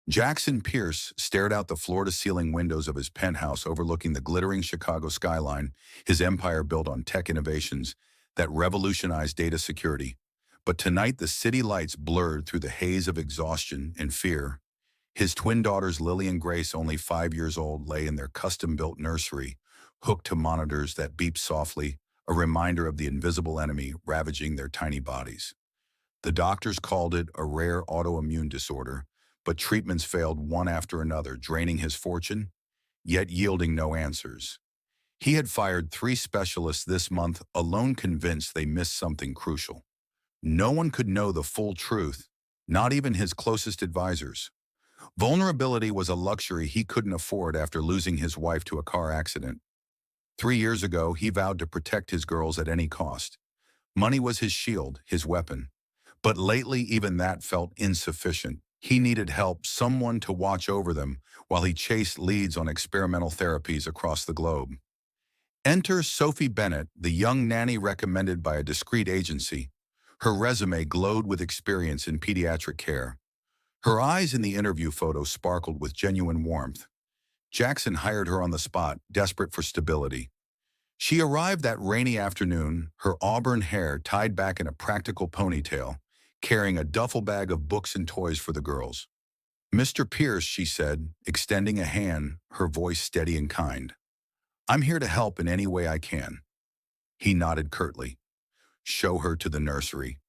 Jackson Pierce stared out the floor-to-ceiling windows of his penthouse overlooking the glittering Chicago skyline, his empire built on tech innovations that revolutionized data security. But tonight the city lights blurred through the haze of exhaustion and fear. His twin daughters Lily and Grace, only 5 years old, lay in their custom-built nursery, hooked to monitors that beeped softly, a reminder of the invisible enemy ravaging their tiny bodies. The doctors called it a rare autoimmune disorder, but treatments failed one after another, draining his fortune, yet yielding no answers. He had fired 3 specialists this month, alone convinced they missed something crucial. No one could know the full truth, not even his closest advisors. Vulnerability was a luxury he couldn't afford after losing his wife to a car accident. 3 years ago, he vowed to protect his girls at any cost. Money was his shield, his weapon. But lately, even that felt insufficient. He needed help, someone to watch over them while he chased leads on experimental therapies across the globe. Enter Sophie Bennett, the young nanny recommended by a discreet agency. Her resume glowed with experience in pediatric care. Her eyes in the interview photo sparkled with genuine warmth. Jackson hired her on the spot, desperate for stability. She arrived that rainy afternoon, her auburn hair tied back in a practical ponytail, carrying a duffel bag of books and toys for the girls. "Mr. Pierce," she said, extending a hand, her voice steady and kind. "I'm here to help in any way I can." He nodded curtly. "Show her to the nursery."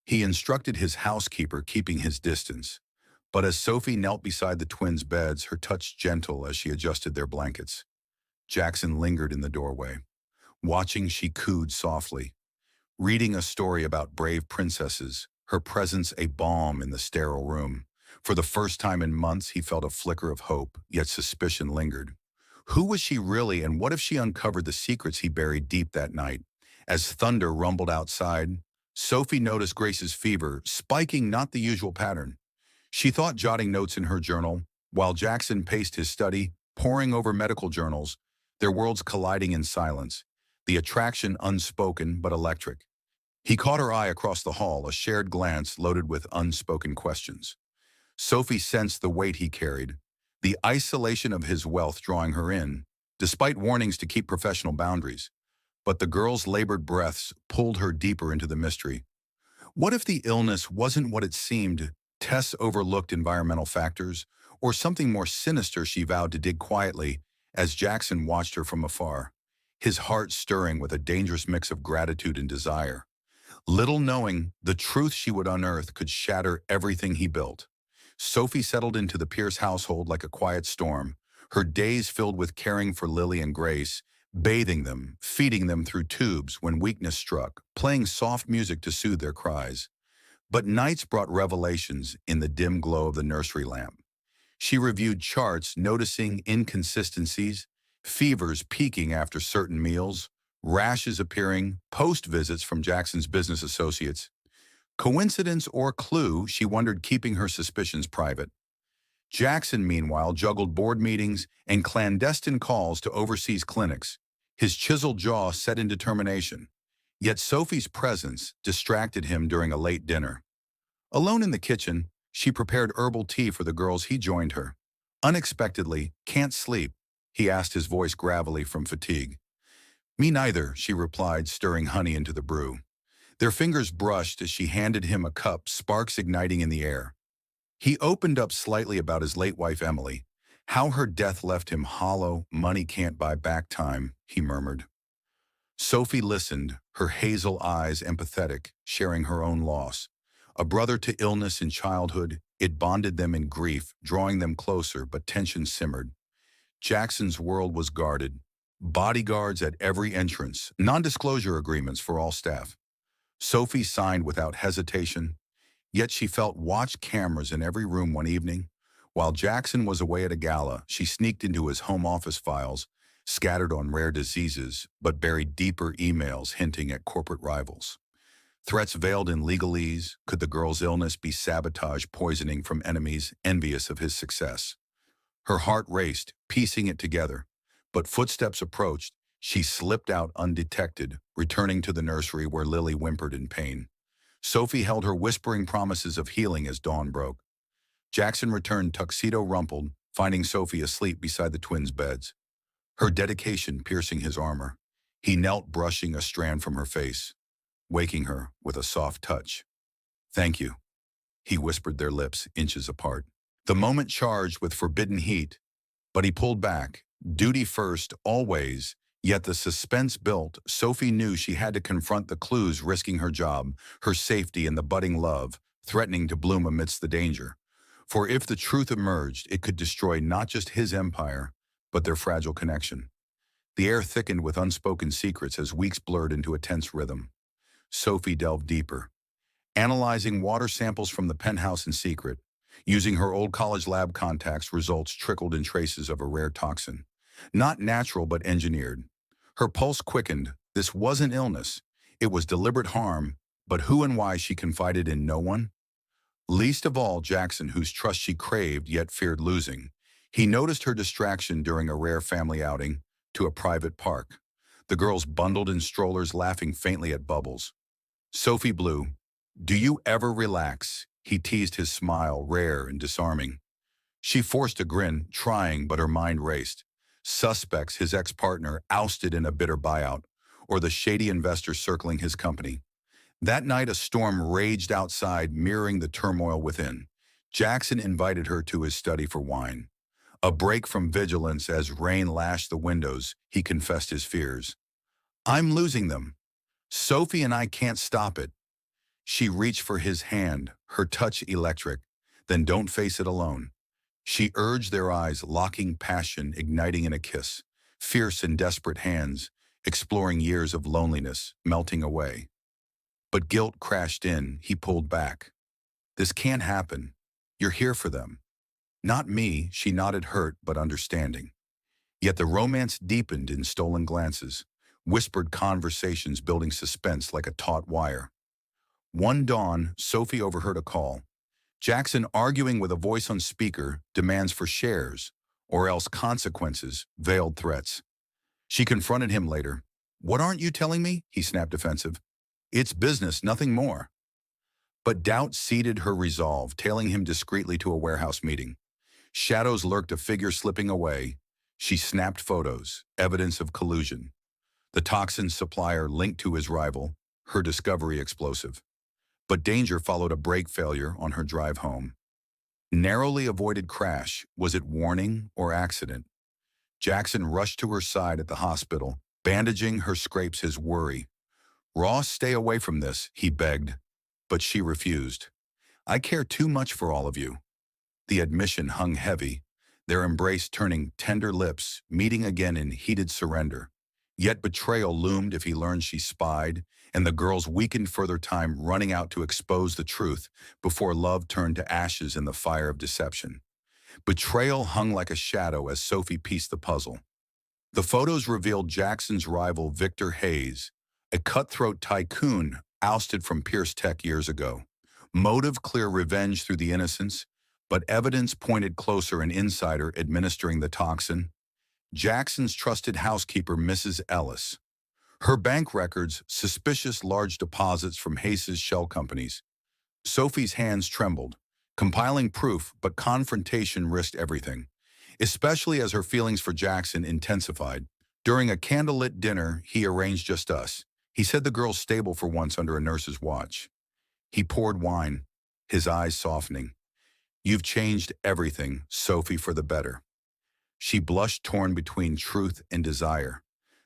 He instructed his housekeeper, keeping his distance. But as Sophie knelt beside the twins' beds, her touch gentle as she adjusted their blankets. Jackson lingered in the doorway. Watching, she cooed softly, reading a story about brave princesses, her presence a balm in the sterile room. For the first time in months, he felt a flicker of hope, yet suspicion lingered. Who was she really, and what if she uncovered the secrets he buried deep that night? As thunder rumbled outside, Sophie noticed Grace's fever, spiking not the usual pattern. She thought jotting notes in her journal, while Jackson paced his study, poring over medical journals, their worlds colliding in silence, the attraction unspoken but electric. He caught her eye across the hall, a shared glance loaded with unspoken questions. Sophie sensed the weight he carried, the isolation of his wealth drawing her in, despite warnings to keep professional boundaries. But the girl's labored breaths pulled her deeper into the mystery. What if the illness wasn't what it seemed? Tess overlooked environmental factors, or something more sinister? She vowed to dig quietly as Jackson watched her from afar, his heart stirring with a dangerous mix of gratitude and desire. Little knowing, the truth she would unearth could shatter everything he built. Sophie settled into the Pierce household like a quiet storm, her days filled with caring for Lily and Grace, bathing them, feeding them through tubes when weakness struck, playing soft music to soothe their cries. But nights brought revelations in the dim glow of the nursery lamp. She reviewed charts, noticing inconsistencies, fevers peaking after certain meals, rashes appearing post-visits from Jackson's business associates. Coincidence or clue, she wondered, keeping her suspicions private. Jackson, meanwhile, juggled board meetings and clandestine calls to overseas clinics, his chiseled jaw set in determination. Yet Sophie's presence distracted him during a late dinner. Alone in the kitchen, she prepared herbal tea for the girls. He joined her. Unexpectedly, "Can't sleep?" he asked, his voice gravelly from fatigue. "Me neither," she replied, stirring honey into the brew. Their fingers brushed as she handed him a cup, sparks igniting in the air. He opened up slightly about his late wife Emily, how her death left him hollow. "Money can't buy back time," he murmured. Sophie listened, her hazel eyes empathetic, sharing her own loss. A brother to illness in childhood, it bonded them in grief, drawing them closer, but tension simmered. Jackson's world was guarded. Bodyguards at every entrance, non-disclosure agreements for all staff. Sophie signed without hesitation, yet she felt watch cameras in every room one evening. While Jackson was away at a gala, she sneaked into his home office files, scattered on rare diseases, but buried deeper emails hinting at corporate rivals. Threats veiled in legalese. Could the girl's illness be sabotage, poisoning from enemies envious of his success? Her heart raced, piecing it together. But footsteps approached. She slipped out undetected, returning to the nursery where Lily whimpered in pain. Sophie held her, whispering promises of healing as dawn broke. Jackson returned tuxedo rumpled, finding Sophie asleep beside the twins' beds, her dedication piercing his armor. He knelt, brushing a strand from her face, waking her with a soft touch. "Thank you," he whispered, their lips inches apart. The moment charged with forbidden heat, but he pulled back. Duty first, always. Yet the suspense built. Sophie knew she had to confront the clues, risking her job, her safety, and the budding love, threatening to bloom amidst the danger. For if the truth emerged, it could destroy not just his empire, but their fragile connection. The air thickened with unspoken secrets as weeks blurred into a tense rhythm. Sophie delved deeper, analyzing water samples from the penthouse in secret. Using her old college lab contacts, results trickled in traces of a rare toxin. Not natural, but engineered. Her pulse quickened. This wasn't illness. It was deliberate harm, but who and why she confided in no one. Least of all Jackson, whose trust she craved yet feared losing. He noticed her distraction during a rare family outing to a private park. The girls bundled in strollers, laughing faintly at Bubbles. Sophie blew. "Do you ever relax?" He teased, his smile rare and disarming. She forced a grin, trying, but her mind raced. Suspects, his ex-partner ousted in a bitter buyout, or the shady investor circling his company. That night a storm raged outside, mirroring the turmoil within. Jackson invited her to his study for wine. A break from vigilance as rain lashed the windows, he confessed his fears. "I'm losing them. Sophie and I can't stop it." She reached for his hand, her touch electric. "Then don't face it alone." She urged, their eyes locking, passion igniting in a kiss. Fierce and desperate hands, exploring years of loneliness, melting away. But guilt crashed in, he pulled back. "This can't happen. You're here for them." "Not me," she nodded, hurt but understanding. Yet the romance deepened in stolen glances, whispered conversations building suspense like a taut wire. One dawn, Sophie overheard a call. Jackson arguing with a voice on speaker, demands for shares, or else consequences, veiled threats. She confronted him later. "What aren't you telling me?" he snapped, defensive. "It's business, nothing more." But doubt seeded her resolve, tailing him discreetly to a warehouse meeting. Shadows lurked, a figure slipping away. She snapped photos, evidence of collusion. The toxin supplier linked to his rival, her discovery explosive. But danger followed, a brake failure on her drive home. Narrowly avoided crash. Was it warning or accident? Jackson rushed to her side at the hospital, bandaging her scrapes, his worry. "Ross, stay away from this," he begged. But she refused. "I care too much for all of you." The admission hung heavy, their embrace turning tender lips, meeting again in heated surrender. Yet betrayal loomed if he learned she spied, and the girls weakened further, time running out to expose the truth before love turned to ashes in the fire of deception. Betrayal hung like a shadow as Sophie pieced the puzzle. The photos revealed Jackson's rival, Victor Hayes, a cutthroat tycoon ousted from Pierce Tech years ago. Motive clear, revenge through the innocents, but evidence pointed closer, an insider administering the toxin. Jackson's trusted housekeeper, Mrs. Ellis. Her bank records, suspicious large deposits from Hayes' shell companies. Sophie's hands trembled, compiling proof, but confrontation risked everything, especially as her feelings for Jackson intensified. During a candlelit dinner he arranged, just us, he said, the girls stable for once under a nurse's watch. He poured wine, his eyes softening. "You've changed everything, Sophie, for the better." She blushed, torn between truth and desire.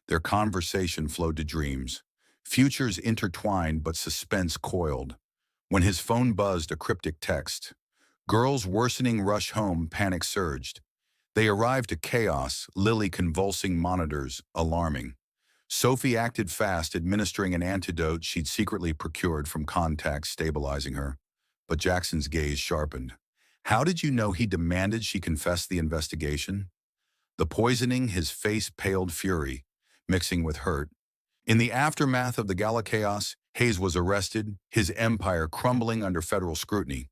Their conversation flowed to dreams. Futures intertwined, but suspense coiled. When his phone buzzed, a cryptic text. Girls' worsening rush home, panic surged. They arrived to chaos, Lily convulsing monitors, alarming. Sophie acted fast, administering an antidote she'd secretly procured from contacts, stabilizing her. But Jackson's gaze sharpened. "How did you know?" he demanded. She confessed the investigation. The poisoning, his face paled, fury mixing with hurt. In the aftermath of the Gala chaos, Hayes was arrested, his empire crumbling under federal scrutiny.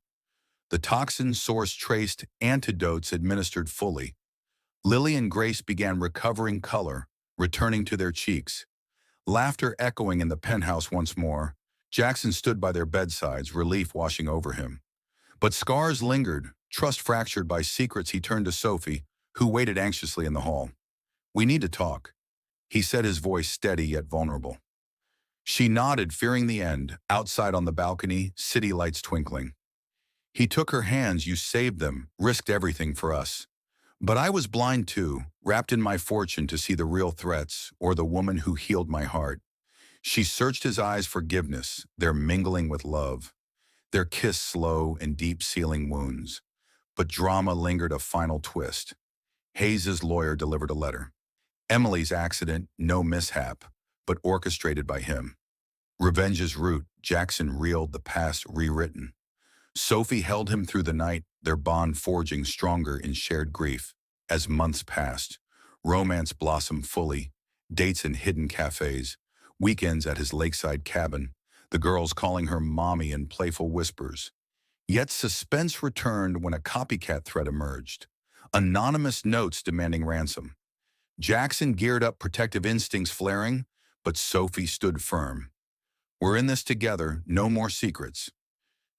The toxin source traced, antidotes administered fully. Lily and Grace began recovering color, returning to their cheeks. Laughter echoing in the penthouse once more. Jackson stood by their bedsides, relief washing over him. But scars lingered, Trust fractured by secrets, he turned to Sophie, who waited anxiously in the hall. "We need to talk," he said, his voice steady yet vulnerable. She nodded, fearing the end. Outside on the balcony, city lights twinkling. He took her hands. "You saved them, risked everything for us. But I was blind too, wrapped in my fortune to see the real threats, or the woman who healed my heart." She searched his eyes, forgiveness, their mingling with love, their kiss slow and deep sealing wounds. But drama lingered, a final twist. Hayes's lawyer delivered a letter. Emily's accident, no mishap, but orchestrated by him. Revenge's root, Jackson reeled, the past rewritten. Sophie held him through the night, their bond forging stronger in shared grief. As months passed, romance blossomed fully, dates in hidden cafes, weekends at his lakeside cabin, the girls calling her mommy in playful whispers. Yet suspense returned when a copycat threat emerged. Anonymous notes demanding ransom. Jackson geared up, protective instincts flaring, but Sophie stood firm. "We're in this together, no more secrets."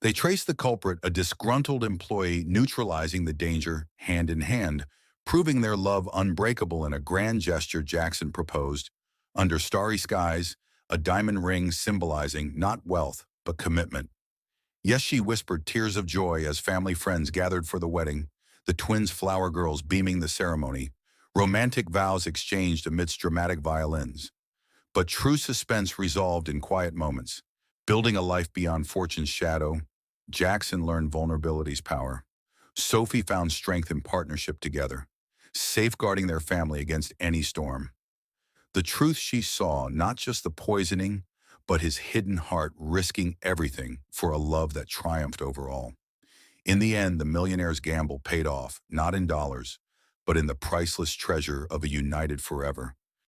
They traced the culprit, a disgruntled employee, neutralizing the danger hand in hand, proving their love unbreakable in a grand gesture Jackson proposed. Under starry skies, a diamond ring symbolizing not wealth, but commitment. "Yes," she whispered, tears of joy as family friends gathered for the wedding, the twins' flower girls beaming the ceremony, romantic vows exchanged amidst dramatic violins. But true suspense resolved in quiet moments. Building a life beyond fortune's shadow, Jackson learned vulnerability's power. Sophie found strength in partnership together, safeguarding their family against any storm. The truth she saw, not just the poisoning, but his hidden heart risking everything for a love that triumphed over all. In the end, the millionaire's gamble paid off, not in dollars, but in the priceless treasure of a united forever.